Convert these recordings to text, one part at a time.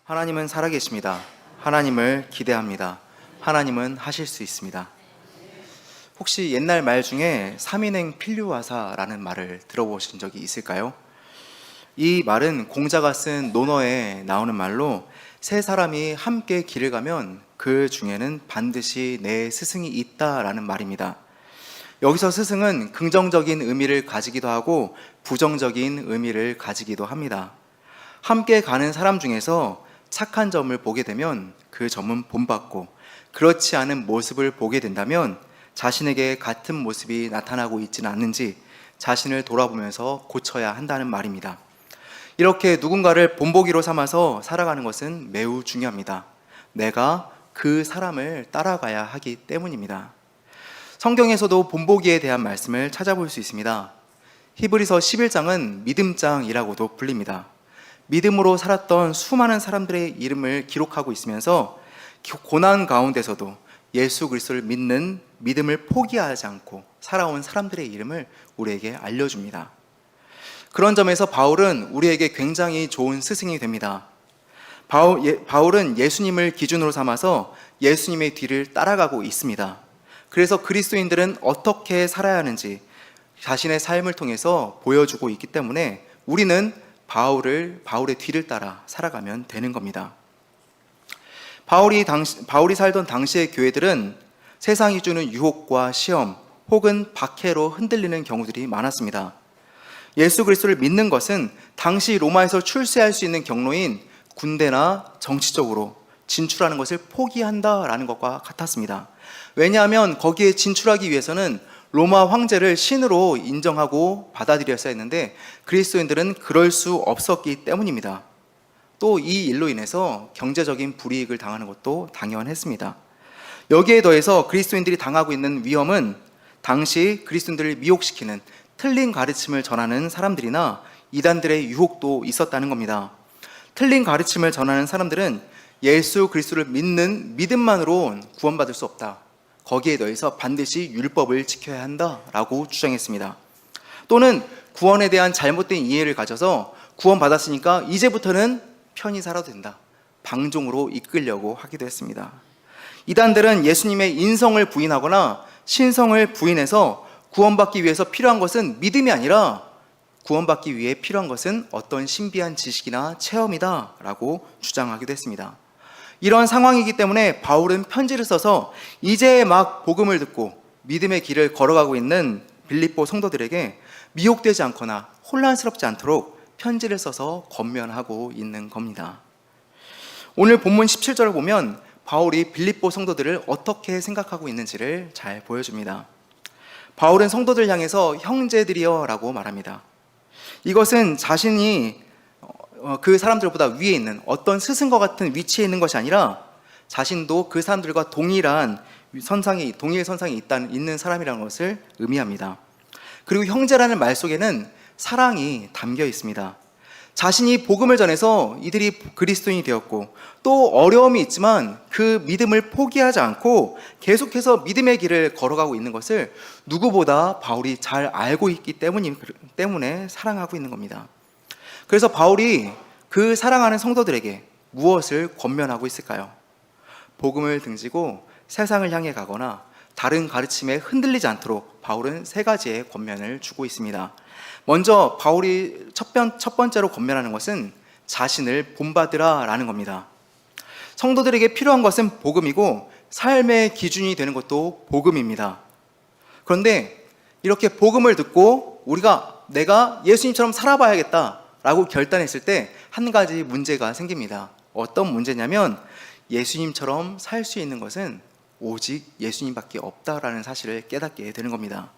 하나님은 살아계십니다. 하나님을 기대합니다. 하나님은 하실 수 있습니다. 혹시 옛날 말 중에 삼인행 필류하사라는 말을 들어보신 적이 있을까요? 이 말은 공자가 쓴 논어에 나오는 말로 세 사람이 함께 길을 가면 그 중에는 반드시 내 스승이 있다라는 말입니다. 여기서 스승은 긍정적인 의미를 가지기도 하고 부정적인 의미를 가지기도 합니다. 함께 가는 사람 중에서 착한 점을 보게 되면 그 점은 본받고, 그렇지 않은 모습을 보게 된다면 자신에게 같은 모습이 나타나고 있지는 않는지 자신을 돌아보면서 고쳐야 한다는 말입니다. 이렇게 누군가를 본보기로 삼아서 살아가는 것은 매우 중요합니다. 내가 그 사람을 따라가야 하기 때문입니다. 성경에서도 본보기에 대한 말씀을 찾아볼 수 있습니다. 히브리서 11장은 믿음장이라고도 불립니다. 믿음으로 살았던 수많은 사람들의 이름을 기록하고 있으면서 고난 가운데서도 예수 그리스도를 믿는 믿음을 포기하지 않고 살아온 사람들의 이름을 우리에게 알려줍니다. 그런 점에서 바울은 우리에게 굉장히 좋은 스승이 됩니다. 바울은 예수님을 기준으로 삼아서 예수님의 뒤를 따라가고 있습니다. 그래서 그리스도인들은 어떻게 살아야 하는지 자신의 삶을 통해서 보여주고 있기 때문에 우리는 바울의 뒤를 따라 살아가면 되는 겁니다. 바울이 살던 당시의 교회들은 세상이 주는 유혹과 시험 혹은 박해로 흔들리는 경우들이 많았습니다. 예수 그리스도를 믿는 것은 당시 로마에서 출세할 수 있는 경로인 군대나 정치적으로 진출하는 것을 포기한다라는 것과 같았습니다. 왜냐하면 거기에 진출하기 위해서는 로마 황제를 신으로 인정하고 받아들였어야 했는데 그리스도인들은 그럴 수 없었기 때문입니다. 또 이 일로 인해서 경제적인 불이익을 당하는 것도 당연했습니다. 여기에 더해서 그리스도인들이 당하고 있는 위험은 당시 그리스도인들을 미혹시키는 틀린 가르침을 전하는 사람들이나 이단들의 유혹도 있었다는 겁니다. 틀린 가르침을 전하는 사람들은 예수 그리스도를 믿는 믿음만으로 구원받을 수 없다. 거기에 더해서 반드시 율법을 지켜야 한다라고 주장했습니다. 또는 구원에 대한 잘못된 이해를 가져서 구원받았으니까 이제부터는 편히 살아도 된다. 방종으로 이끌려고 하기도 했습니다. 이단들은 예수님의 인성을 부인하거나 신성을 부인해서 구원받기 위해서 필요한 것은 믿음이 아니라 구원받기 위해 필요한 것은 어떤 신비한 지식이나 체험이다라고 주장하기도 했습니다. 이런 상황이기 때문에 바울은 편지를 써서 이제 막 복음을 듣고 믿음의 길을 걸어가고 있는 빌립보 성도들에게 미혹되지 않거나 혼란스럽지 않도록 편지를 써서 권면하고 있는 겁니다. 오늘 본문 17절을 보면 바울이 빌립보 성도들을 어떻게 생각하고 있는지를 잘 보여줍니다. 바울은 성도들 향해서 형제들이여 라고 말합니다. 이것은 자신이 그 사람들보다 위에 있는 어떤 스승과 같은 위치에 있는 것이 아니라 자신도 그 사람들과 동일 선상에 있는 사람이라는 것을 의미합니다. 그리고 형제라는 말 속에는 사랑이 담겨 있습니다. 자신이 복음을 전해서 이들이 그리스도인이 되었고 또 어려움이 있지만 그 믿음을 포기하지 않고 계속해서 믿음의 길을 걸어가고 있는 것을 누구보다 바울이 잘 알고 있기 때문에 사랑하고 있는 겁니다. 그래서 바울이 그 사랑하는 성도들에게 무엇을 권면하고 있을까요? 복음을 등지고 세상을 향해 가거나 다른 가르침에 흔들리지 않도록 바울은 세 가지의 권면을 주고 있습니다. 먼저 바울이 첫 번째로 권면하는 것은 자신을 본받으라 라는 겁니다. 성도들에게 필요한 것은 복음이고 삶의 기준이 되는 것도 복음입니다. 그런데 이렇게 복음을 듣고 내가 예수님처럼 살아봐야겠다 라고 결단했을 때 한 가지 문제가 생깁니다. 어떤 문제냐면 예수님처럼 살 수 있는 것은 오직 예수님밖에 없다라는 사실을 깨닫게 되는 겁니다.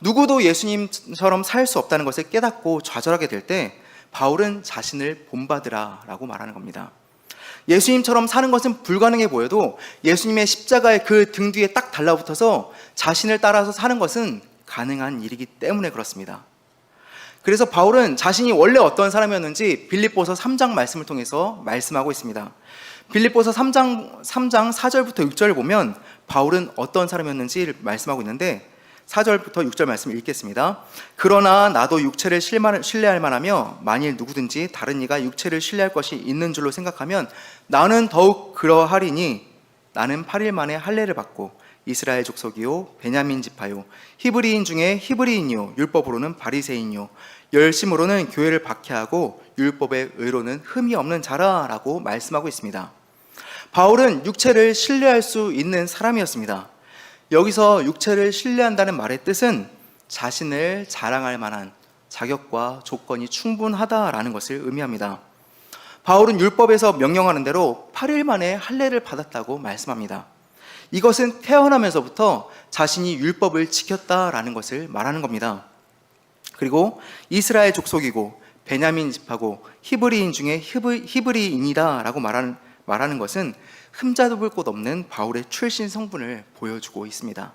누구도 예수님처럼 살 수 없다는 것을 깨닫고 좌절하게 될 때 바울은 자신을 본받으라 라고 말하는 겁니다. 예수님처럼 사는 것은 불가능해 보여도 예수님의 십자가의 그 등 뒤에 딱 달라붙어서 자신을 따라서 사는 것은 가능한 일이기 때문에 그렇습니다. 그래서 바울은 자신이 원래 어떤 사람이었는지 빌립보서 3장 말씀을 통해서 말씀하고 있습니다. 빌립보서 3장 4절부터 6절을 보면 바울은 어떤 사람이었는지 말씀하고 있는데 4절부터 6절 말씀 읽겠습니다. 그러나 나도 육체를 신뢰할 만하며 만일 누구든지 다른 이가 육체를 신뢰할 것이 있는 줄로 생각하면 나는 더욱 그러하리니 나는 8일 만에 할례를 받고 이스라엘 족속이요 베냐민 지파요 히브리인 중에 히브리인이요 율법으로는 바리새인이요 열심으로는 교회를 박해하고 율법의 의로는 흠이 없는 자라라고 말씀하고 있습니다. 바울은 육체를 신뢰할 수 있는 사람이었습니다. 여기서 육체를 신뢰한다는 말의 뜻은 자신을 자랑할 만한 자격과 조건이 충분하다라는 것을 의미합니다. 바울은 율법에서 명령하는 대로 8일 만에 할례를 받았다고 말씀합니다. 이것은 태어나면서부터 자신이 율법을 지켰다라는 것을 말하는 겁니다. 그리고 이스라엘 족속이고 베냐민 지파고 히브리인 중에 히브리인이다라고 말하는 것은 흠잡을 곳 없는 바울의 출신 성분을 보여주고 있습니다.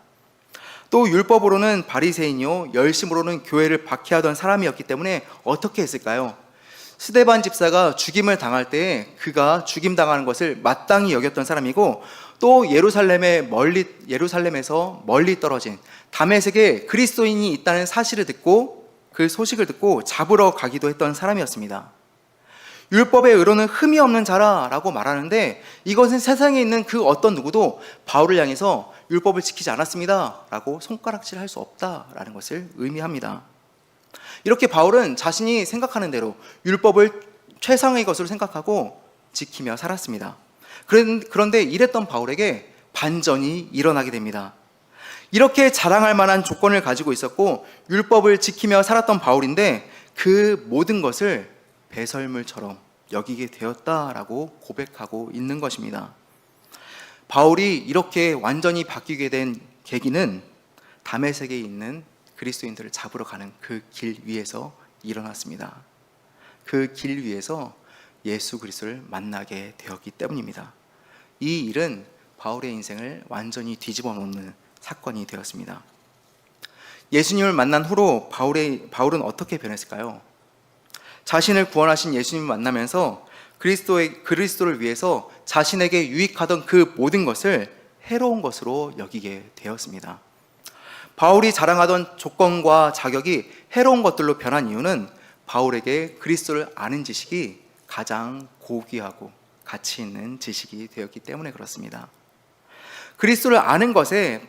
또 율법으로는 바리새인이요 열심으로는 교회를 박해하던 사람이었기 때문에 어떻게 했을까요? 스데반 집사가 죽임을 당할 때 그가 죽임당하는 것을 마땅히 여겼던 사람이고 또 예루살렘에서 멀리 떨어진 다메섹에 그리스도인이 있다는 사실을 듣고 그 소식을 듣고 잡으러 가기도 했던 사람이었습니다. 율법의 의로는 흠이 없는 자라라고 말하는데 이것은 세상에 있는 그 어떤 누구도 바울을 향해서 율법을 지키지 않았습니다 라고 손가락질할 수 없다라는 것을 의미합니다. 이렇게 바울은 자신이 생각하는 대로 율법을 최상의 것으로 생각하고 지키며 살았습니다. 그런데 이랬던 바울에게 반전이 일어나게 됩니다. 이렇게 자랑할 만한 조건을 가지고 있었고 율법을 지키며 살았던 바울인데 그 모든 것을 배설물처럼 여기게 되었다라고 고백하고 있는 것입니다. 바울이 이렇게 완전히 바뀌게 된 계기는 다메섹에 있는 그리스도인들을 잡으러 가는 그 길 위에서 일어났습니다. 그 길 위에서 예수 그리스도를 만나게 되었기 때문입니다. 이 일은 바울의 인생을 완전히 뒤집어 놓는 사건이 되었습니다. 예수님을 만난 후로 바울은 어떻게 변했을까요? 자신을 구원하신 예수님을 만나면서 그리스도를 위해서 자신에게 유익하던 그 모든 것을 해로운 것으로 여기게 되었습니다. 바울이 자랑하던 조건과 자격이 해로운 것들로 변한 이유는 바울에게 그리스도를 아는 지식이 가장 고귀하고 가치 있는 지식이 되었기 때문에 그렇습니다. 그리스도를 아는 것에는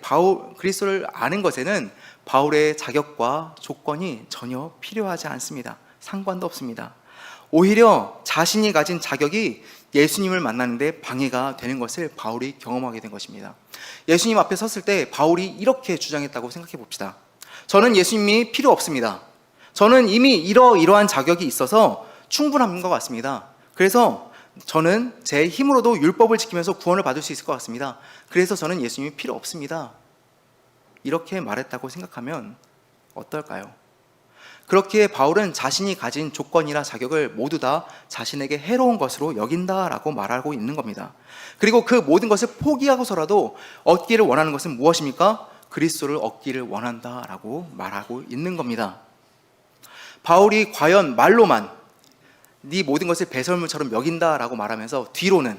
바울의 자격과 조건이 전혀 필요하지 않습니다. 상관도 없습니다. 오히려 자신이 가진 자격이 예수님을 만나는데 방해가 되는 것을 바울이 경험하게 된 것입니다. 예수님 앞에 섰을 때 바울이 이렇게 주장했다고 생각해 봅시다. 저는 예수님이 필요 없습니다. 저는 이미 이러한 자격이 있어서 충분한 것 같습니다. 그래서 저는 제 힘으로도 율법을 지키면서 구원을 받을 수 있을 것 같습니다. 그래서 저는 예수님이 필요 없습니다. 이렇게 말했다고 생각하면 어떨까요? 그렇기에 바울은 자신이 가진 조건이나 자격을 모두 다 자신에게 해로운 것으로 여긴다라고 말하고 있는 겁니다. 그리고 그 모든 것을 포기하고서라도 얻기를 원하는 것은 무엇입니까? 그리스도를 얻기를 원한다라고 말하고 있는 겁니다. 바울이 과연 말로만 네 모든 것을 배설물처럼 여긴다라고 말하면서 뒤로는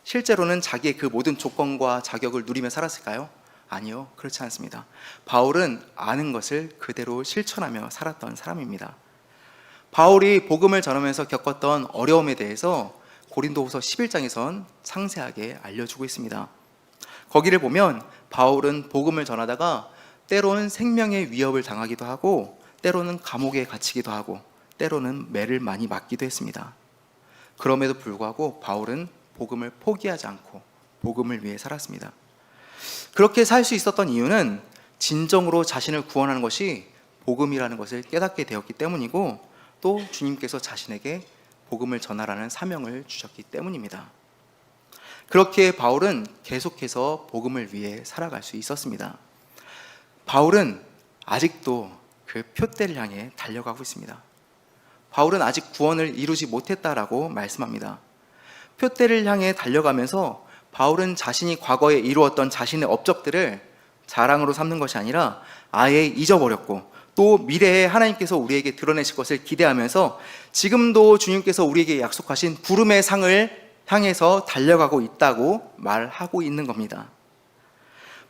실제로는 자기의 그 모든 조건과 자격을 누리며 살았을까요? 아니요, 그렇지 않습니다. 바울은 아는 것을 그대로 실천하며 살았던 사람입니다. 바울이 복음을 전하면서 겪었던 어려움에 대해서 고린도후서 11장에선 상세하게 알려주고 있습니다. 거기를 보면 바울은 복음을 전하다가 때로는 생명의 위협을 당하기도 하고 때로는 감옥에 갇히기도 하고 때로는 매를 많이 맞기도 했습니다. 그럼에도 불구하고 바울은 복음을 포기하지 않고 복음을 위해 살았습니다. 그렇게 살 수 있었던 이유는 진정으로 자신을 구원하는 것이 복음이라는 것을 깨닫게 되었기 때문이고 또 주님께서 자신에게 복음을 전하라는 사명을 주셨기 때문입니다. 그렇게 바울은 계속해서 복음을 위해 살아갈 수 있었습니다. 바울은 아직도 그 표대를 향해 달려가고 있습니다. 바울은 아직 구원을 이루지 못했다라고 말씀합니다. 표대를 향해 달려가면서 바울은 자신이 과거에 이루었던 자신의 업적들을 자랑으로 삼는 것이 아니라 아예 잊어버렸고 또 미래에 하나님께서 우리에게 드러내실 것을 기대하면서 지금도 주님께서 우리에게 약속하신 부름의 상을 향해서 달려가고 있다고 말하고 있는 겁니다.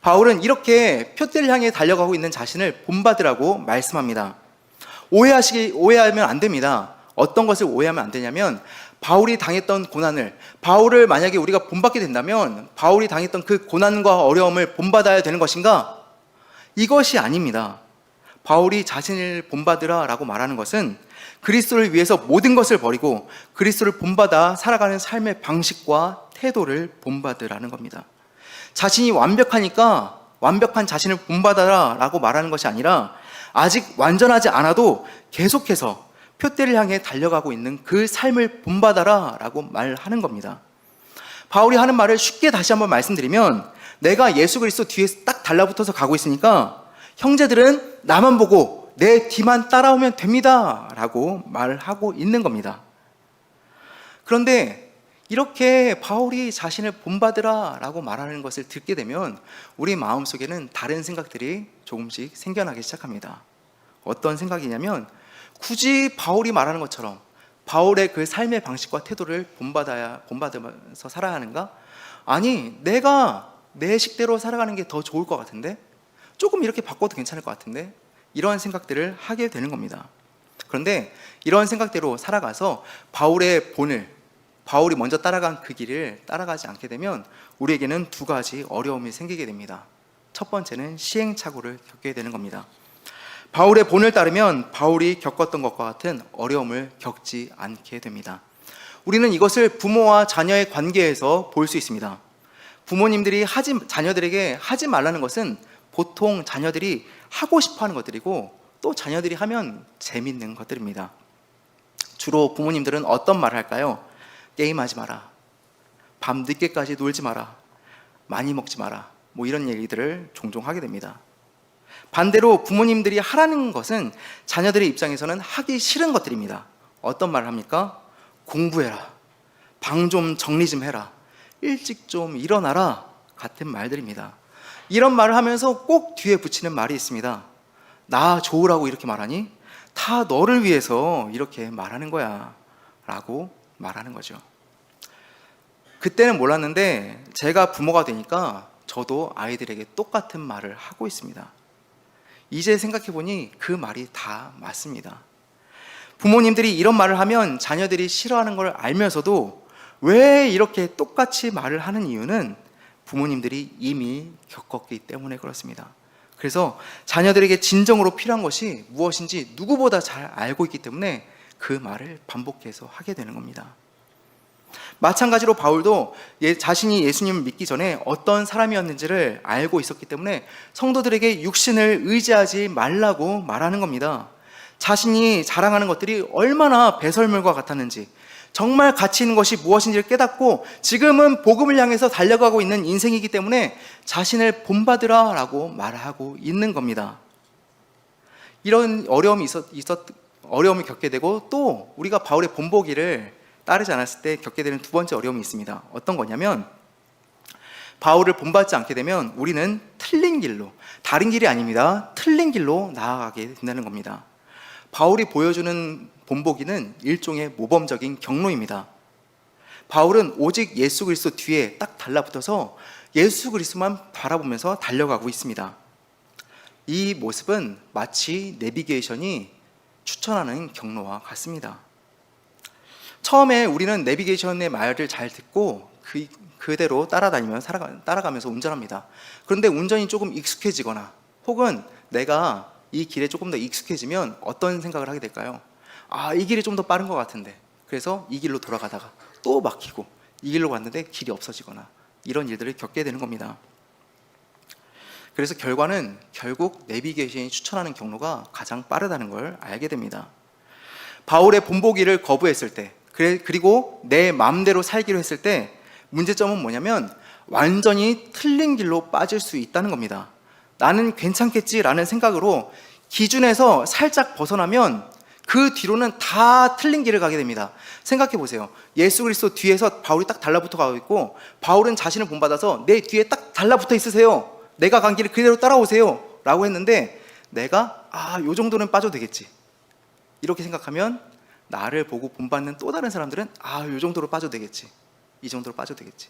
바울은 이렇게 표대를 향해 달려가고 있는 자신을 본받으라고 말씀합니다. 오해하면 안 됩니다. 어떤 것을 오해하면 안 되냐면, 바울이 당했던 고난을, 바울을 만약에 우리가 본받게 된다면 바울이 당했던 그 고난과 어려움을 본받아야 되는 것인가? 이것이 아닙니다. 바울이 자신을 본받으라 라고 말하는 것은 그리스도를 위해서 모든 것을 버리고 그리스도를 본받아 살아가는 삶의 방식과 태도를 본받으라는 겁니다. 자신이 완벽하니까 완벽한 자신을 본받아라 라고 말하는 것이 아니라, 아직 완전하지 않아도 계속해서 표대를 향해 달려가고 있는 그 삶을 본받아라 라고 말하는 겁니다. 바울이 하는 말을 쉽게 다시 한번 말씀드리면, 내가 예수 그리스도 뒤에 딱 달라붙어서 가고 있으니까 형제들은 나만 보고 내 뒤만 따라오면 됩니다 라고 말하고 있는 겁니다. 그런데 이렇게 바울이 자신을 본받으라 라고 말하는 것을 듣게 되면 우리 마음속에는 다른 생각들이 조금씩 생겨나기 시작합니다. 어떤 생각이냐면, 굳이 바울이 말하는 것처럼 바울의 그 삶의 방식과 태도를 본받으면서 살아야 하는가? 아니, 내가 내 식대로 살아가는 게 더 좋을 것 같은데? 조금 이렇게 바꿔도 괜찮을 것 같은데? 이런 생각들을 하게 되는 겁니다. 그런데 이런 생각대로 살아가서 바울의 본을, 바울이 먼저 따라간 그 길을 따라가지 않게 되면 우리에게는 두 가지 어려움이 생기게 됩니다. 첫 번째는 시행착오를 겪게 되는 겁니다. 바울의 본을 따르면 바울이 겪었던 것과 같은 어려움을 겪지 않게 됩니다. 우리는 이것을 부모와 자녀의 관계에서 볼 수 있습니다. 부모님들이 자녀들에게 하지 말라는 것은 보통 자녀들이 하고 싶어 하는 것들이고, 또 자녀들이 하면 재밌는 것들입니다. 주로 부모님들은 어떤 말을 할까요? 게임하지 마라, 밤 늦게까지 놀지 마라, 많이 먹지 마라, 뭐 이런 얘기들을 종종 하게 됩니다. 반대로 부모님들이 하라는 것은 자녀들의 입장에서는 하기 싫은 것들입니다. 어떤 말을 합니까? 공부해라, 방 좀 정리 좀 해라, 일찍 좀 일어나라 같은 말들입니다. 이런 말을 하면서 꼭 뒤에 붙이는 말이 있습니다. 나 좋으라고 이렇게 말하니? 다 너를 위해서 이렇게 말하는 거야 라고 말하는 거죠. 그때는 몰랐는데 제가 부모가 되니까 저도 아이들에게 똑같은 말을 하고 있습니다. 이제 생각해보니 그 말이 다 맞습니다. 부모님들이 이런 말을 하면 자녀들이 싫어하는 걸 알면서도 왜 이렇게 똑같이 말을 하는 이유는 부모님들이 이미 겪었기 때문에 그렇습니다. 그래서 자녀들에게 진정으로 필요한 것이 무엇인지 누구보다 잘 알고 있기 때문에 그 말을 반복해서 하게 되는 겁니다. 마찬가지로 바울도 자신이 예수님을 믿기 전에 어떤 사람이었는지를 알고 있었기 때문에 성도들에게 육신을 의지하지 말라고 말하는 겁니다. 자신이 자랑하는 것들이 얼마나 배설물과 같았는지, 정말 가치 있는 것이 무엇인지를 깨닫고 지금은 복음을 향해서 달려가고 있는 인생이기 때문에 자신을 본받으라 라고 말하고 있는 겁니다. 이런 어려움을 겪게 되고, 또 우리가 바울의 본보기를 따르지 않았을 때 겪게 되는 두 번째 어려움이 있습니다. 어떤 거냐면, 바울을 본받지 않게 되면 우리는 틀린 길로, 다른 길이 아닙니다, 틀린 길로 나아가게 된다는 겁니다. 바울이 보여주는 본보기는 일종의 모범적인 경로입니다. 바울은 오직 예수 그리스도 뒤에 딱 달라붙어서 예수 그리스도만 바라보면서 달려가고 있습니다. 이 모습은 마치 내비게이션이 추천하는 경로와 같습니다. 처음에 우리는 내비게이션의 말을 잘 듣고 그대로 따라가면서 운전합니다. 그런데 운전이 조금 익숙해지거나 혹은 내가 이 길에 조금 더 익숙해지면 어떤 생각을 하게 될까요? 이 길이 좀 더 빠른 것 같은데, 그래서 이 길로 돌아가다가 또 막히고 이 길로 갔는데 길이 없어지거나 이런 일들을 겪게 되는 겁니다. 그래서 결과는 결국 내비게이션이 추천하는 경로가 가장 빠르다는 걸 알게 됩니다. 바울의 본보기를 거부했을 때, 그리고 내 마음대로 살기로 했을 때 문제점은 뭐냐면 완전히 틀린 길로 빠질 수 있다는 겁니다. 나는 괜찮겠지라는 생각으로 기준에서 살짝 벗어나면 그 뒤로는 다 틀린 길을 가게 됩니다. 생각해 보세요. 예수 그리스도 뒤에서 바울이 딱 달라붙어 가고 있고, 바울은 자신을 본받아서 내 뒤에 딱 달라붙어 있으세요, 내가 간 길을 그대로 따라오세요 라고 했는데, 내가 요 정도는 빠져도 되겠지 이렇게 생각하면 나를 보고 본받는 또 다른 사람들은 요 정도로 빠져도 되겠지, 이 정도로 빠져도 되겠지.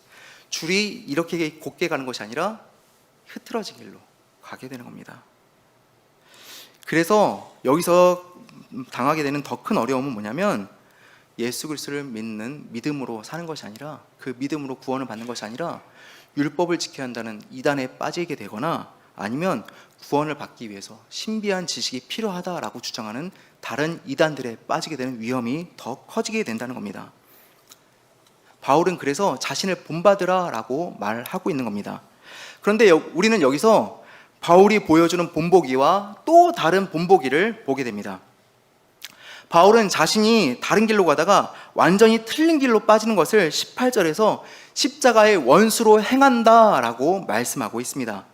줄이 이렇게 곧게 가는 것이 아니라 흐트러진 길로 가게 되는 겁니다. 그래서 여기서 당하게 되는 더 큰 어려움은 뭐냐면 예수 그리스도를 믿는 믿음으로 사는 것이 아니라, 그 믿음으로 구원을 받는 것이 아니라 율법을 지켜야 한다는 이단에 빠지게 되거나, 아니면 구원을 받기 위해서 신비한 지식이 필요하다라고 주장하는 다른 이단들에 빠지게 되는 위험이 더 커지게 된다는 겁니다. 바울은 그래서 자신을 본받으라 라고 말하고 있는 겁니다. 그런데 우리는 여기서 바울이 보여주는 본보기와 또 다른 본보기를 보게 됩니다. 바울은 자신이 다른 길로 가다가 완전히 틀린 길로 빠지는 것을 18절에서 십자가의 원수로 행한다라고 말씀하고 있습니다.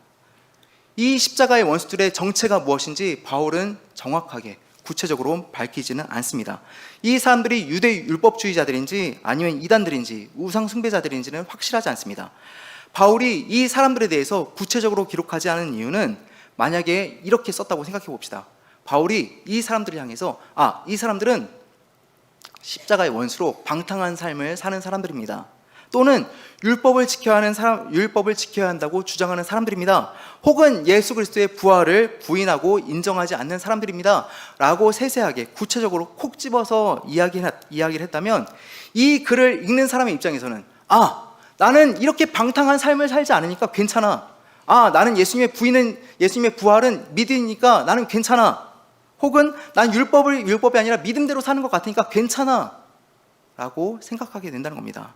이 십자가의 원수들의 정체가 무엇인지 바울은 정확하게 구체적으로 밝히지는 않습니다. 이 사람들이 유대 율법주의자들인지 아니면 이단들인지 우상 숭배자들인지는 확실하지 않습니다. 바울이 이 사람들에 대해서 구체적으로 기록하지 않은 이유는, 만약에 이렇게 썼다고 생각해 봅시다. 바울이 이 사람들을 향해서 이 사람들은 십자가의 원수로 방탕한 삶을 사는 사람들입니다. 또는 율법을 지켜야 한다고 주장하는 사람들입니다. 혹은 예수 그리스도의 부활을 부인하고 인정하지 않는 사람들입니다. 라고 세세하게 구체적으로 콕 집어서 이야기를 했다면, 이 글을 읽는 사람의 입장에서는 나는 이렇게 방탕한 삶을 살지 않으니까 괜찮아. 나는 예수님의 부활은 믿으니까 나는 괜찮아. 혹은 난 율법이 아니라 믿음대로 사는 것 같으니까 괜찮아 라고 생각하게 된다는 겁니다.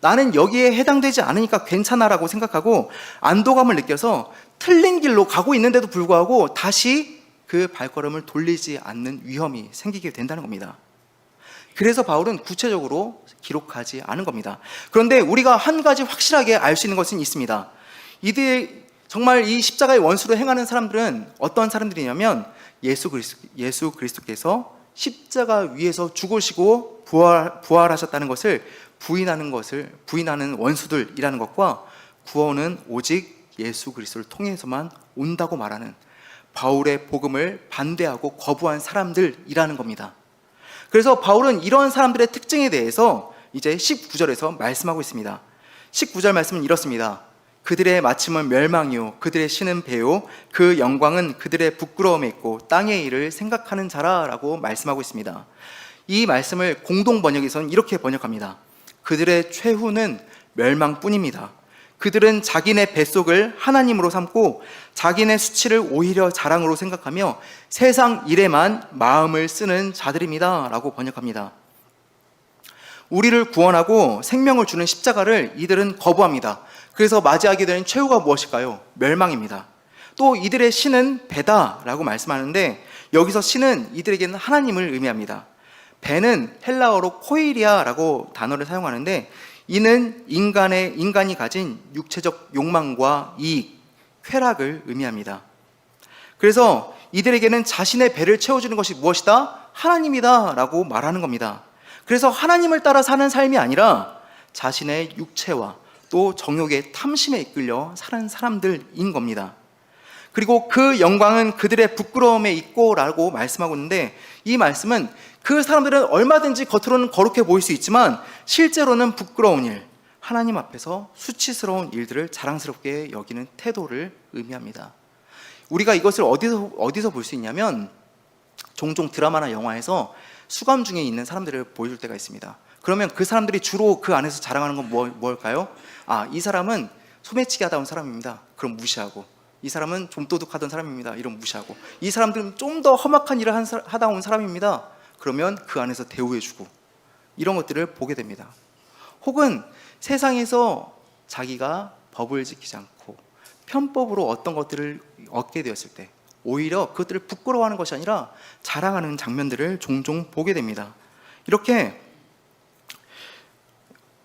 나는 여기에 해당되지 않으니까 괜찮아 라고 생각하고 안도감을 느껴서 틀린 길로 가고 있는데도 불구하고 다시 그 발걸음을 돌리지 않는 위험이 생기게 된다는 겁니다. 그래서 바울은 구체적으로 기록하지 않은 겁니다. 그런데 우리가 한 가지 확실하게 알 수 있는 것은 있습니다. 정말 이 십자가의 원수로 행하는 사람들은 어떤 사람들이냐면, 예수 그리스도께서 십자가 위에서 죽으시고 부활하셨다는 것을 부인하는 원수들이라는 것과, 구원은 오직 예수 그리스도를 통해서만 온다고 말하는 바울의 복음을 반대하고 거부한 사람들이라는 겁니다. 그래서 바울은 이런 사람들의 특징에 대해서 이제 19절에서 말씀하고 있습니다. 19절 말씀은 이렇습니다. 그들의 마침은 멸망이요 그들의 신은 배요 그 영광은 그들의 부끄러움에 있고 땅의 일을 생각하는 자라라고 말씀하고 있습니다. 이 말씀을 공동 번역에서는 이렇게 번역합니다. 그들의 최후는 멸망뿐입니다. 그들은 자기네 뱃속을 하나님으로 삼고 자기네 수치를 오히려 자랑으로 생각하며 세상 일에만 마음을 쓰는 자들입니다 라고 번역합니다. 우리를 구원하고 생명을 주는 십자가를 이들은 거부합니다. 그래서 맞이하게 되는 최후가 무엇일까요? 멸망입니다. 또 이들의 신은 배다 라고 말씀하는데, 여기서 신은 이들에게는 하나님을 의미합니다. 배는 헬라어로 코이리아라고 단어를 사용하는데, 이는 인간이 가진 육체적 욕망과 이익, 쾌락을 의미합니다. 그래서 이들에게는 자신의 배를 채워주는 것이 무엇이다? 하나님이다 라고 말하는 겁니다. 그래서 하나님을 따라 사는 삶이 아니라 자신의 육체와 또 정욕의 탐심에 이끌려 사는 사람들인 겁니다. 그리고 그 영광은 그들의 부끄러움에 있고 라고 말씀하고 있는데, 이 말씀은 그 사람들은 얼마든지 겉으로는 거룩해 보일 수 있지만 실제로는 부끄러운 일, 하나님 앞에서 수치스러운 일들을 자랑스럽게 여기는 태도를 의미합니다. 우리가 이것을 어디서 볼 수 있냐면, 종종 드라마나 영화에서 수감 중에 있는 사람들을 보여줄 때가 있습니다. 그러면 그 사람들이 주로 그 안에서 자랑하는 건 뭘까요? 이 사람은 소매치기 하다 온 사람입니다. 그럼 무시하고, 이 사람은 좀 도둑하던 사람입니다. 이런 무시하고, 이 사람들은 좀 더 험악한 일을 하다 온 사람입니다. 그러면 그 안에서 대우해주고, 이런 것들을 보게 됩니다. 혹은 세상에서 자기가 법을 지키지 않고 편법으로 어떤 것들을 얻게 되었을 때 오히려 그것들을 부끄러워하는 것이 아니라 자랑하는 장면들을 종종 보게 됩니다. 이렇게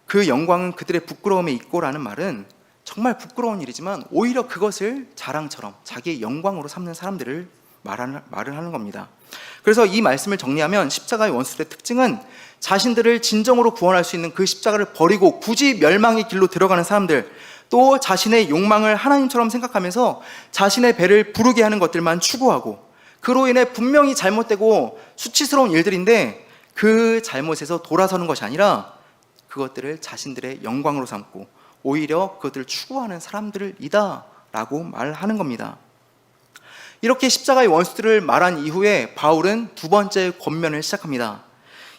그 영광은 그들의 부끄러움에 있고라는 말은 정말 부끄러운 일이지만 오히려 그것을 자랑처럼 자기의 영광으로 삼는 사람들을 말을 하는 겁니다. 그래서 이 말씀을 정리하면, 십자가의 원수들의 특징은 자신들을 진정으로 구원할 수 있는 그 십자가를 버리고 굳이 멸망의 길로 들어가는 사람들, 또 자신의 욕망을 하나님처럼 생각하면서 자신의 배를 부르게 하는 것들만 추구하고, 그로 인해 분명히 잘못되고 수치스러운 일들인데 그 잘못에서 돌아서는 것이 아니라 그것들을 자신들의 영광으로 삼고 오히려 그것들을 추구하는 사람들이다 라고 말하는 겁니다. 이렇게 십자가의 원수들을 말한 이후에 바울은 두 번째 권면을 시작합니다.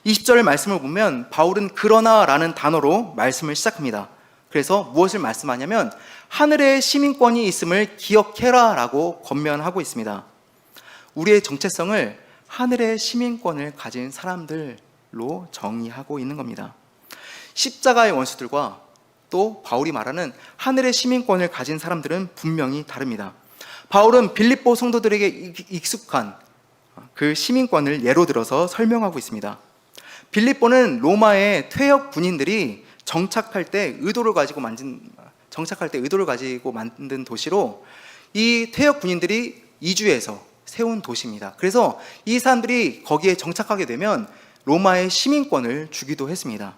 20절 말씀을 보면 바울은 그러나 라는 단어로 말씀을 시작합니다. 그래서 무엇을 말씀하냐면 하늘의 시민권이 있음을 기억해라 라고 권면하고 있습니다. 우리의 정체성을 하늘의 시민권을 가진 사람들로 정의하고 있는 겁니다. 십자가의 원수들과 또 바울이 말하는 하늘의 시민권을 가진 사람들은 분명히 다릅니다. 바울은 빌립보 성도들에게 익숙한 그 시민권을 예로 들어서 설명하고 있습니다. 빌립보는 로마의 퇴역 군인들이 정착할 때 의도를 가지고 만든 도시로 이 퇴역 군인들이 이주해서 세운 도시입니다. 그래서 이 사람들이 거기에 정착하게 되면 로마의 시민권을 주기도 했습니다.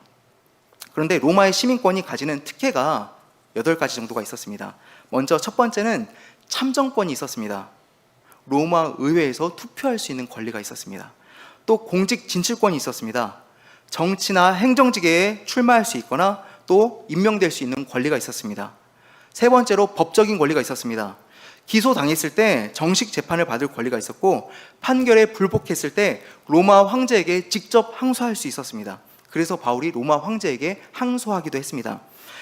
그런데 로마의 시민권이 가지는 특혜가 8가지 정도가 있었습니다. 먼저 첫 번째는 참정권이 있었습니다. 로마 의회에서 투표할 수 있는 권리가 있었습니다. 또 공직 진출권이 있었습니다. 정치나 행정직에 출마할 수 있거나 또 임명될 수 있는 권리가 있었습니다. 세 번째로 법적인 권리가 있었습니다. 기소당했을 때 정식 재판을 받을 권리가 있었고 판결에 불복했을 때 로마 황제에게 직접 항소할 수 있었습니다. 그래서 바울이 로마 황제에게 항소하기도 했습니다.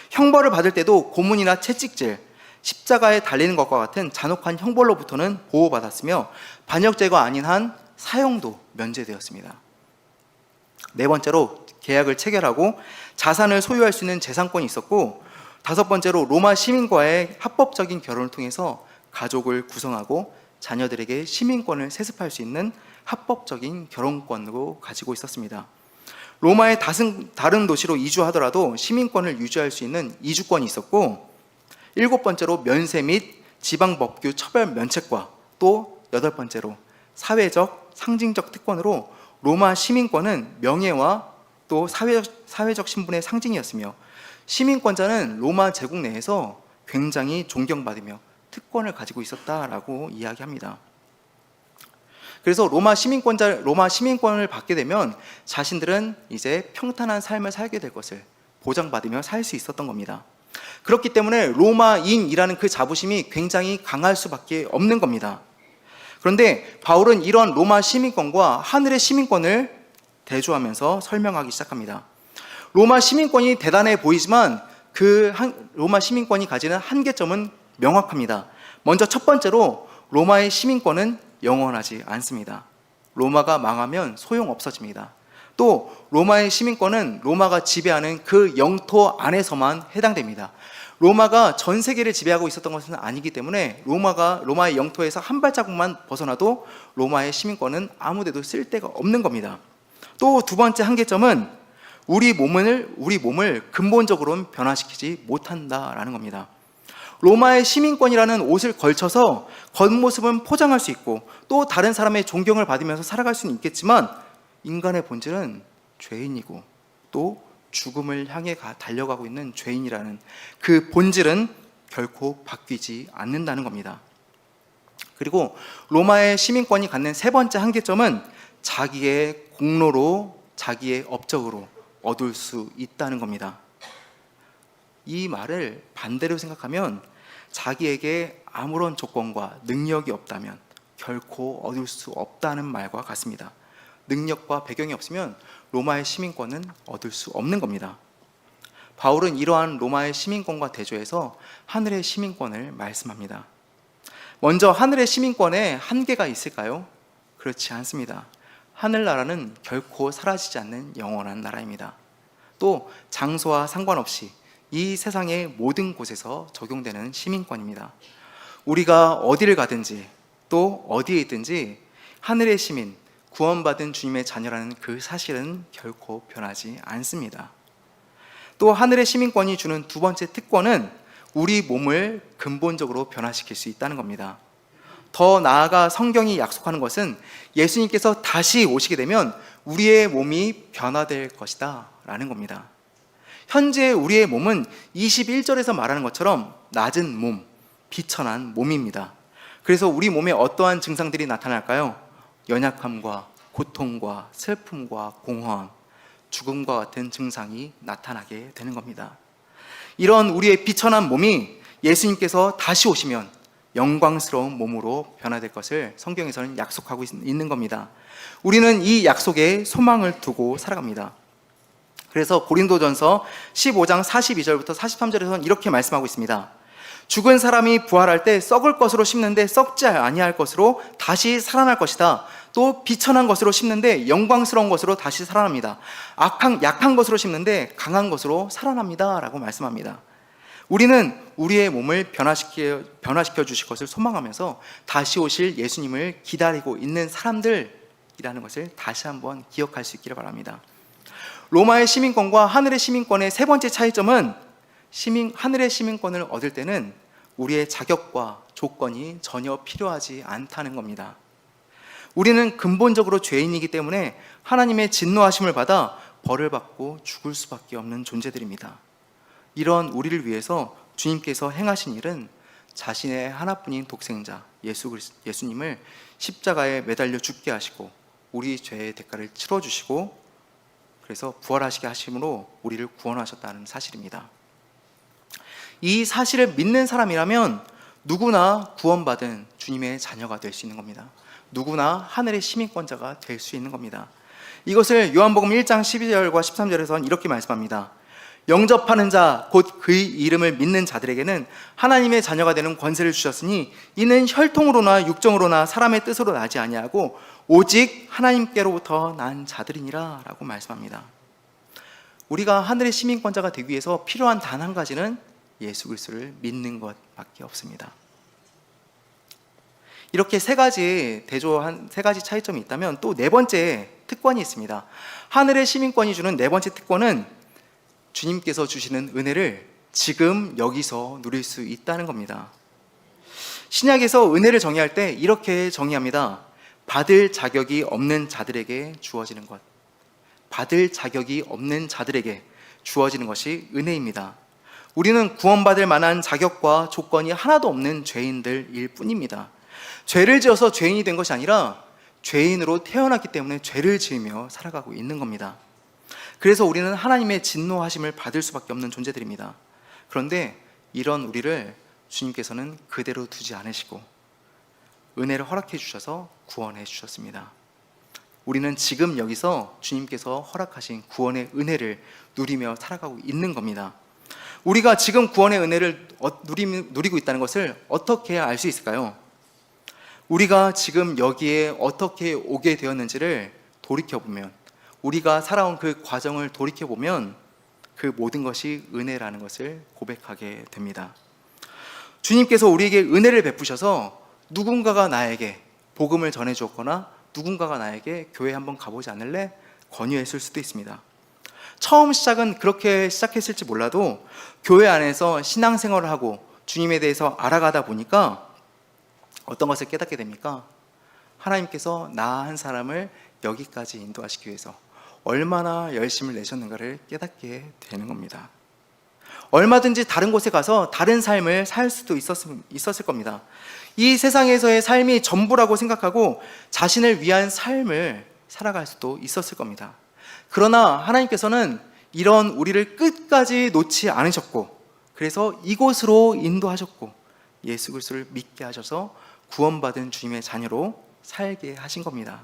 형벌을 받을 때도 고문이나 채찍질, 십자가에 달리는 것과 같은 잔혹한 형벌로부터는 보호받았으며 반역죄가 아닌 한 사형도 면제되었습니다. 네 번째로 계약을 체결하고 자산을 소유할 수 있는 재산권이 있었고, 다섯 번째로 로마 시민과의 합법적인 결혼을 통해서 가족을 구성하고 자녀들에게 시민권을 세습할 수 있는 합법적인 결혼권으로 가지고 있었습니다. 로마의 다른 도시로 이주하더라도 시민권을 유지할 수 있는 이주권이 있었고, 일곱 번째로 면세 및 지방법규 처벌 면책과 또 여덟 번째로 사회적, 상징적 특권으로 로마 시민권은 명예와 또 사회적 신분의 상징이었으며 시민권자는 로마 제국 내에서 굉장히 존경받으며 특권을 가지고 있었다라고 이야기합니다. 그래서 로마 시민권을 받게 되면 자신들은 이제 평탄한 삶을 살게 될 것을 보장받으며 살 수 있었던 겁니다. 그렇기 때문에 로마인이라는 그 자부심이 굉장히 강할 수밖에 없는 겁니다. 그런데 바울은 이런 로마 시민권과 하늘의 시민권을 대조하면서 설명하기 시작합니다. 로마 시민권이 대단해 보이지만 그 로마 시민권이 가지는 한계점은 명확합니다. 먼저 첫 번째로 로마의 시민권은 영원하지 않습니다. 로마가 망하면 소용없어집니다. 또 로마의 시민권은 로마가 지배하는 그 영토 안에서만 해당됩니다. 로마가 전 세계를 지배하고 있었던 것은 아니기 때문에 로마의 영토에서 한 발자국만 벗어나도 로마의 시민권은 아무데도 쓸 데가 없는 겁니다. 또 두 번째 한계점은 우리 몸을 근본적으로는 변화시키지 못한다라는 겁니다. 로마의 시민권이라는 옷을 걸쳐서 겉모습은 포장할 수 있고 또 다른 사람의 존경을 받으면서 살아갈 수는 있겠지만 인간의 본질은 죄인이고 또 죽음을 향해 달려가고 있는 죄인이라는 그 본질은 결코 바뀌지 않는다는 겁니다. 그리고 로마의 시민권이 갖는 세 번째 한계점은 자기의 공로로, 자기의 업적으로 얻을 수 있다는 겁니다. 이 말을 반대로 생각하면 자기에게 아무런 조건과 능력이 없다면 결코 얻을 수 없다는 말과 같습니다. 능력과 배경이 없으면 로마의 시민권은 얻을 수 없는 겁니다. 바울은 이러한 로마의 시민권과 대조해서 하늘의 시민권을 말씀합니다. 먼저 하늘의 시민권에 한계가 있을까요? 그렇지 않습니다. 하늘나라는 결코 사라지지 않는 영원한 나라입니다. 또 장소와 상관없이 이 세상의 모든 곳에서 적용되는 시민권입니다. 우리가 어디를 가든지 또 어디에 있든지 하늘의 시민, 구원받은 주님의 자녀라는 그 사실은 결코 변하지 않습니다. 또 하늘의 시민권이 주는 두 번째 특권은 우리 몸을 근본적으로 변화시킬 수 있다는 겁니다. 더 나아가 성경이 약속하는 것은 예수님께서 다시 오시게 되면 우리의 몸이 변화될 것이다 라는 겁니다. 현재 우리의 몸은 21절에서 말하는 것처럼 낮은 몸, 비천한 몸입니다. 그래서 우리 몸에 어떠한 증상들이 나타날까요? 연약함과 고통과 슬픔과 공허함, 죽음과 같은 증상이 나타나게 되는 겁니다. 이런 우리의 비천한 몸이 예수님께서 다시 오시면 영광스러운 몸으로 변화될 것을 성경에서는 약속하고 있는 겁니다. 우리는 이 약속에 소망을 두고 살아갑니다. 그래서 고린도전서 15장 42절부터 43절에서는 이렇게 말씀하고 있습니다. 죽은 사람이 부활할 때 썩을 것으로 심는데 썩지 아니할 것으로 다시 살아날 것이다. 또 비천한 것으로 심는데 영광스러운 것으로 다시 살아납니다. 약한 것으로 심는데 강한 것으로 살아납니다. 라고 말씀합니다. 우리는 우리의 몸을 변화시켜 주실 것을 소망하면서 다시 오실 예수님을 기다리고 있는 사람들이라는 것을 다시 한번 기억할 수 있기를 바랍니다. 로마의 시민권과 하늘의 시민권의 세 번째 차이점은 하늘의 시민권을 얻을 때는 우리의 자격과 조건이 전혀 필요하지 않다는 겁니다. 우리는 근본적으로 죄인이기 때문에 하나님의 진노하심을 받아 벌을 받고 죽을 수밖에 없는 존재들입니다. 이런 우리를 위해서 주님께서 행하신 일은 자신의 하나뿐인 독생자 예수님을 십자가에 매달려 죽게 하시고 우리 죄의 대가를 치러주시고 그래서 부활하시게 하심으로 우리를 구원하셨다는 사실입니다. 이 사실을 믿는 사람이라면 누구나 구원받은 주님의 자녀가 될 수 있는 겁니다. 누구나 하늘의 시민권자가 될 수 있는 겁니다. 이것을 요한복음 1장 12절과 13절에서는 이렇게 말씀합니다. 영접하는 자 곧 그의 이름을 믿는 자들에게는 하나님의 자녀가 되는 권세를 주셨으니 이는 혈통으로나 육정으로나 사람의 뜻으로 나지 아니하고 오직 하나님께로부터 난 자들이니라 라고 말씀합니다. 우리가 하늘의 시민권자가 되기 위해서 필요한 단 한 가지는 예수 그리스도를 믿는 것밖에 없습니다. 이렇게 세 가지 차이점이 있다면 또 네 번째 특권이 있습니다. 하늘의 시민권이 주는 네 번째 특권은 주님께서 주시는 은혜를 지금 여기서 누릴 수 있다는 겁니다. 신약에서 은혜를 정의할 때 이렇게 정의합니다. 받을 자격이 없는 자들에게 주어지는 것. 받을 자격이 없는 자들에게 주어지는 것이 은혜입니다. 우리는 구원받을 만한 자격과 조건이 하나도 없는 죄인들일 뿐입니다. 죄를 지어서 죄인이 된 것이 아니라 죄인으로 태어났기 때문에 죄를 지으며 살아가고 있는 겁니다. 그래서 우리는 하나님의 진노하심을 받을 수밖에 없는 존재들입니다. 그런데 이런 우리를 주님께서는 그대로 두지 않으시고 은혜를 허락해 주셔서 구원해 주셨습니다. 우리는 지금 여기서 주님께서 허락하신 구원의 은혜를 누리며 살아가고 있는 겁니다. 우리가 지금 구원의 은혜를 누리고 있다는 것을 어떻게 알 수 있을까요? 우리가 지금 여기에 어떻게 오게 되었는지를 돌이켜보면, 우리가 살아온 그 과정을 돌이켜보면 그 모든 것이 은혜라는 것을 고백하게 됩니다. 주님께서 우리에게 은혜를 베푸셔서 누군가가 나에게 복음을 전해주었거나 누군가가 나에게 교회 한번 가보지 않을래? 권유했을 수도 있습니다. 처음 시작은 그렇게 시작했을지 몰라도 교회 안에서 신앙생활을 하고 주님에 대해서 알아가다 보니까 어떤 것을 깨닫게 됩니까? 하나님께서 나 한 사람을 여기까지 인도하시기 위해서 얼마나 열심을 내셨는가를 깨닫게 되는 겁니다. 얼마든지 다른 곳에 가서 다른 삶을 살 수도 있었을 겁니다. 이 세상에서의 삶이 전부라고 생각하고 자신을 위한 삶을 살아갈 수도 있었을 겁니다. 그러나 하나님께서는 이런 우리를 끝까지 놓지 않으셨고 그래서 이곳으로 인도하셨고 예수 그리스도를 믿게 하셔서 구원받은 주님의 자녀로 살게 하신 겁니다.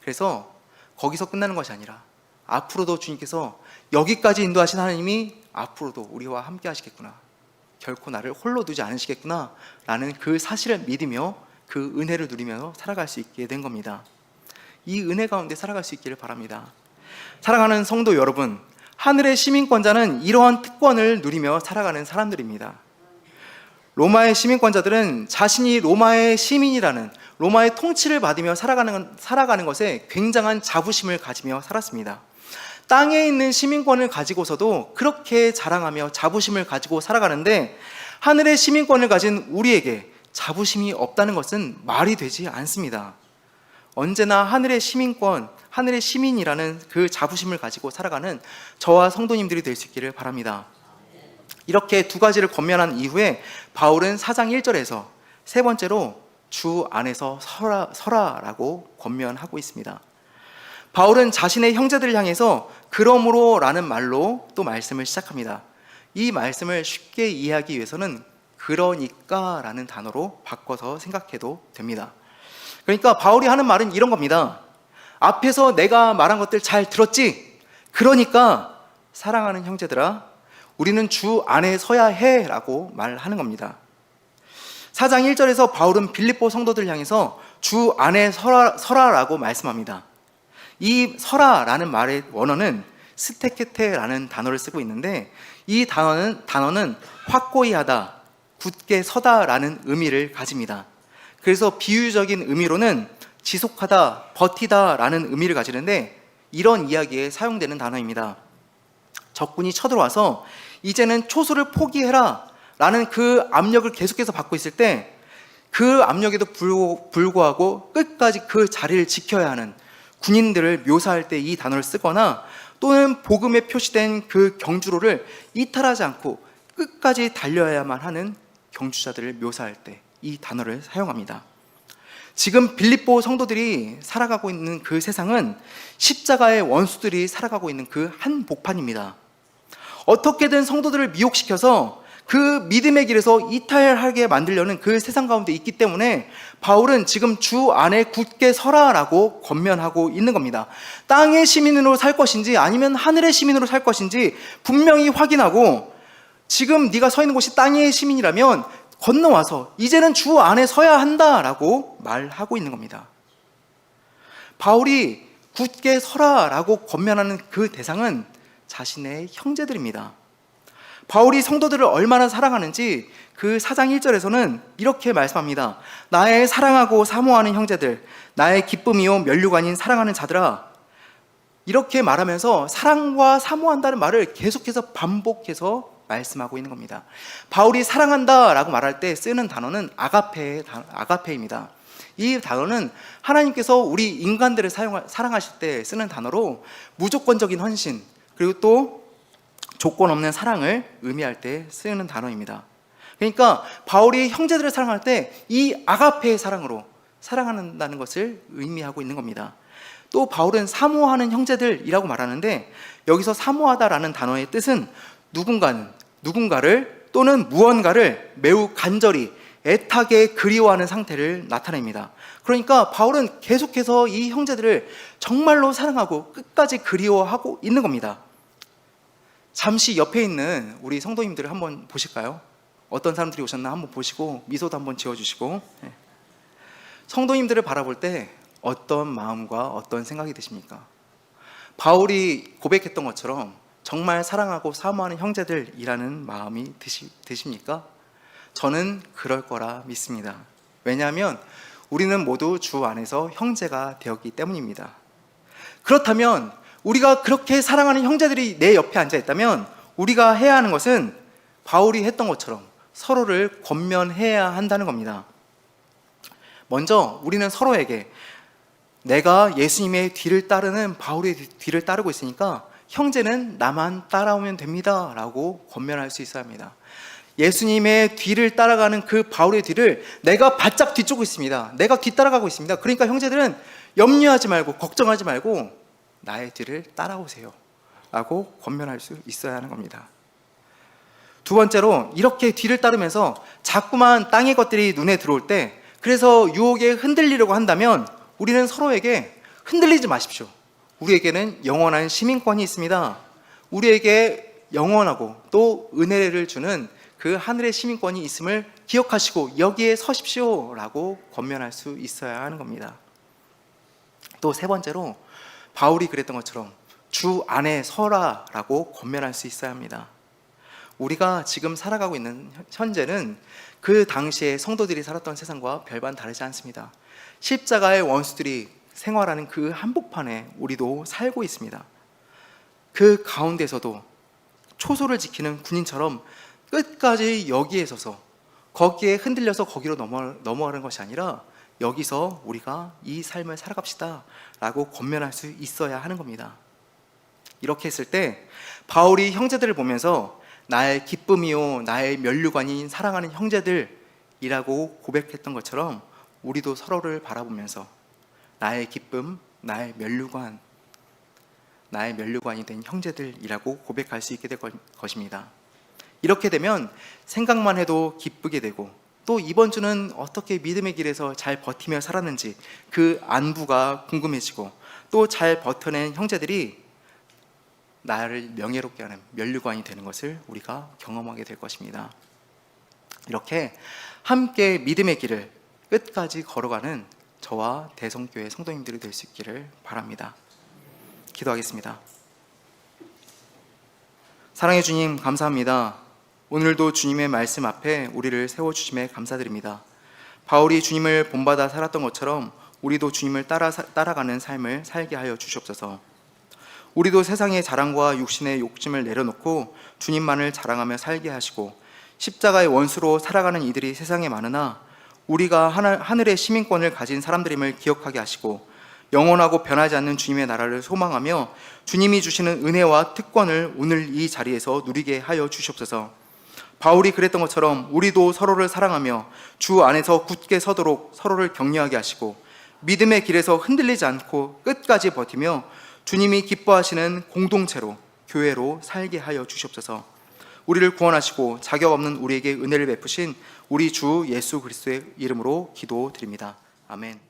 그래서 거기서 끝나는 것이 아니라 앞으로도 주님께서 여기까지 인도하신 하나님이 앞으로도 우리와 함께 하시겠구나, 결코 나를 홀로 두지 않으시겠구나 라는 그 사실을 믿으며 그 은혜를 누리며 살아갈 수 있게 된 겁니다. 이 은혜 가운데 살아갈 수 있기를 바랍니다. 사랑하는 성도 여러분, 하늘의 시민권자는 이러한 특권을 누리며 살아가는 사람들입니다. 로마의 시민권자들은 자신이 로마의 시민이라는, 로마의 통치를 받으며 살아가는 것에 굉장한 자부심을 가지며 살았습니다. 땅에 있는 시민권을 가지고서도 그렇게 자랑하며 자부심을 가지고 살아가는데 하늘의 시민권을 가진 우리에게 자부심이 없다는 것은 말이 되지 않습니다. 언제나 하늘의 시민권, 하늘의 시민이라는 그 자부심을 가지고 살아가는 저와 성도님들이 될 수 있기를 바랍니다. 이렇게 두 가지를 권면한 이후에 바울은 4장 1절에서 세 번째로 주 안에서 서라라고 권면하고 있습니다. 바울은 자신의 형제들을 향해서 그러므로 라는 말로 또 말씀을 시작합니다. 이 말씀을 쉽게 이해하기 위해서는 그러니까 라는 단어로 바꿔서 생각해도 됩니다. 그러니까 바울이 하는 말은 이런 겁니다. 앞에서 내가 말한 것들 잘 들었지? 그러니까 사랑하는 형제들아, 우리는 주 안에 서야 해 라고 말하는 겁니다. 4장 1절에서 바울은 빌립보 성도들 향해서 주 안에 서라라고 말씀합니다. 이 서라라는 말의 원어는 스테케테라는 단어를 쓰고 있는데, 이 단어는 확고히 하다, 굳게 서다라는 의미를 가집니다. 그래서 비유적인 의미로는 지속하다, 버티다라는 의미를 가지는데, 이런 이야기에 사용되는 단어입니다. 적군이 쳐들어와서 이제는 초소를 포기해라 라는 그 압력을 계속해서 받고 있을 때, 그 압력에도 불구하고 끝까지 그 자리를 지켜야 하는 군인들을 묘사할 때 이 단어를 쓰거나, 또는 복음에 표시된 그 경주로를 이탈하지 않고 끝까지 달려야만 하는 경주자들을 묘사할 때 이 단어를 사용합니다. 지금 빌립보 성도들이 살아가고 있는 그 세상은 십자가의 원수들이 살아가고 있는 그 한복판입니다. 어떻게든 성도들을 미혹시켜서 그 믿음의 길에서 이탈하게 만들려는 그 세상 가운데 있기 때문에 바울은 지금 주 안에 굳게 서라라고 권면하고 있는 겁니다. 땅의 시민으로 살 것인지 아니면 하늘의 시민으로 살 것인지 분명히 확인하고, 지금 네가 서 있는 곳이 땅의 시민이라면 건너와서 이제는 주 안에 서야 한다라고 말하고 있는 겁니다. 바울이 굳게 서라라고 권면하는 그 대상은 자신의 형제들입니다. 바울이 성도들을 얼마나 사랑하는지 그 4장 1절에서는 이렇게 말씀합니다. 나의 사랑하고 사모하는 형제들, 나의 기쁨이요 면류관인 사랑하는 자들아. 이렇게 말하면서 사랑과 사모한다는 말을 계속해서 반복해서 말씀하고 있는 겁니다. 바울이 사랑한다라고 말할 때 쓰는 단어는 아가페입니다. 이 단어는 하나님께서 우리 인간들을 사랑하실 때 쓰는 단어로 무조건적인 헌신, 그리고 또 조건 없는 사랑을 의미할 때 쓰는 단어입니다. 그러니까 바울이 형제들을 사랑할 때 이 아가페의 사랑으로 사랑한다는 것을 의미하고 있는 겁니다. 또 바울은 사모하는 형제들이라고 말하는데, 여기서 사모하다라는 단어의 뜻은 누군가를 또는 무언가를 매우 간절히 애타게 그리워하는 상태를 나타냅니다. 그러니까 바울은 계속해서 이 형제들을 정말로 사랑하고 끝까지 그리워하고 있는 겁니다. 잠시 옆에 있는 우리 성도님들을 한번 보실까요? 어떤 사람들이 오셨나 한번 보시고 미소도 한번 지어주시고. 성도님들을 바라볼 때 어떤 마음과 어떤 생각이 드십니까? 바울이 고백했던 것처럼 정말 사랑하고 사모하는 형제들이라는 마음이 드십니까? 저는 그럴 거라 믿습니다. 왜냐하면 우리는 모두 주 안에서 형제가 되었기 때문입니다. 그렇다면 우리가 그렇게 사랑하는 형제들이 내 옆에 앉아 있다면 우리가 해야 하는 것은 바울이 했던 것처럼 서로를 권면해야 한다는 겁니다. 먼저 우리는 서로에게, 내가 예수님의 뒤를 따르는 바울의 뒤를 따르고 있으니까 형제는 나만 따라오면 됩니다 라고 권면할 수 있어야 합니다. 예수님의 뒤를 따라가는 그 바울의 뒤를 내가 바짝 뒤쫓고 있습니다. 내가 뒤따라가고 있습니다. 그러니까 형제들은 염려하지 말고 걱정하지 말고 나의 뒤를 따라오세요 라고 권면할 수 있어야 하는 겁니다. 두 번째로, 이렇게 뒤를 따르면서 자꾸만 땅의 것들이 눈에 들어올 때, 그래서 유혹에 흔들리려고 한다면 우리는 서로에게 흔들리지 마십시오. 우리에게는 영원한 시민권이 있습니다. 우리에게 영원하고 또 은혜를 주는 그 하늘의 시민권이 있음을 기억하시고 여기에 서십시오 라고 권면할 수 있어야 하는 겁니다. 또 세 번째로, 바울이 그랬던 것처럼 주 안에 서라 라고 권면할 수 있어야 합니다. 우리가 지금 살아가고 있는 현재는 그 당시에 성도들이 살았던 세상과 별반 다르지 않습니다. 십자가의 원수들이 생활하는 그 한복판에 우리도 살고 있습니다. 그 가운데서도 초소를 지키는 군인처럼 끝까지 여기에 서서 거기에 흔들려서 거기로 넘어가는 것이 아니라 여기서 우리가 이 삶을 살아갑시다 라고 권면할 수 있어야 하는 겁니다. 이렇게 했을 때 바울이 형제들을 보면서 나의 기쁨이요 나의 면류관인 사랑하는 형제들이라고 고백했던 것처럼 우리도 서로를 바라보면서 나의 기쁨, 나의 면류관이 된 형제들이라고 고백할 수 있게 될 것입니다. 이렇게 되면 생각만 해도 기쁘게 되고, 또 이번 주는 어떻게 믿음의 길에서 잘 버티며 살았는지 그 안부가 궁금해지고, 또 잘 버텨낸 형제들이 나를 명예롭게 하는 면류관이 되는 것을 우리가 경험하게 될 것입니다. 이렇게 함께 믿음의 길을 끝까지 걸어가는 저와 대성교회 성도님들이 될 수 있기를 바랍니다. 기도하겠습니다. 사랑해 주님, 감사합니다. 오늘도 주님의 말씀 앞에 우리를 세워주심에 감사드립니다. 바울이 주님을 본받아 살았던 것처럼 우리도 주님을 따라가는 삶을 살게 하여 주시옵소서. 우리도 세상의 자랑과 육신의 욕심을 내려놓고 주님만을 자랑하며 살게 하시고, 십자가의 원수로 살아가는 이들이 세상에 많으나 우리가 하늘의 시민권을 가진 사람들임을 기억하게 하시고, 영원하고 변하지 않는 주님의 나라를 소망하며 주님이 주시는 은혜와 특권을 오늘 이 자리에서 누리게 하여 주시옵소서. 바울이 그랬던 것처럼 우리도 서로를 사랑하며 주 안에서 굳게 서도록 서로를 격려하게 하시고, 믿음의 길에서 흔들리지 않고 끝까지 버티며 주님이 기뻐하시는 공동체로, 교회로 살게 하여 주시옵소서. 우리를 구원하시고 자격 없는 우리에게 은혜를 베푸신 우리 주 예수 그리스도의 이름으로 기도드립니다. 아멘.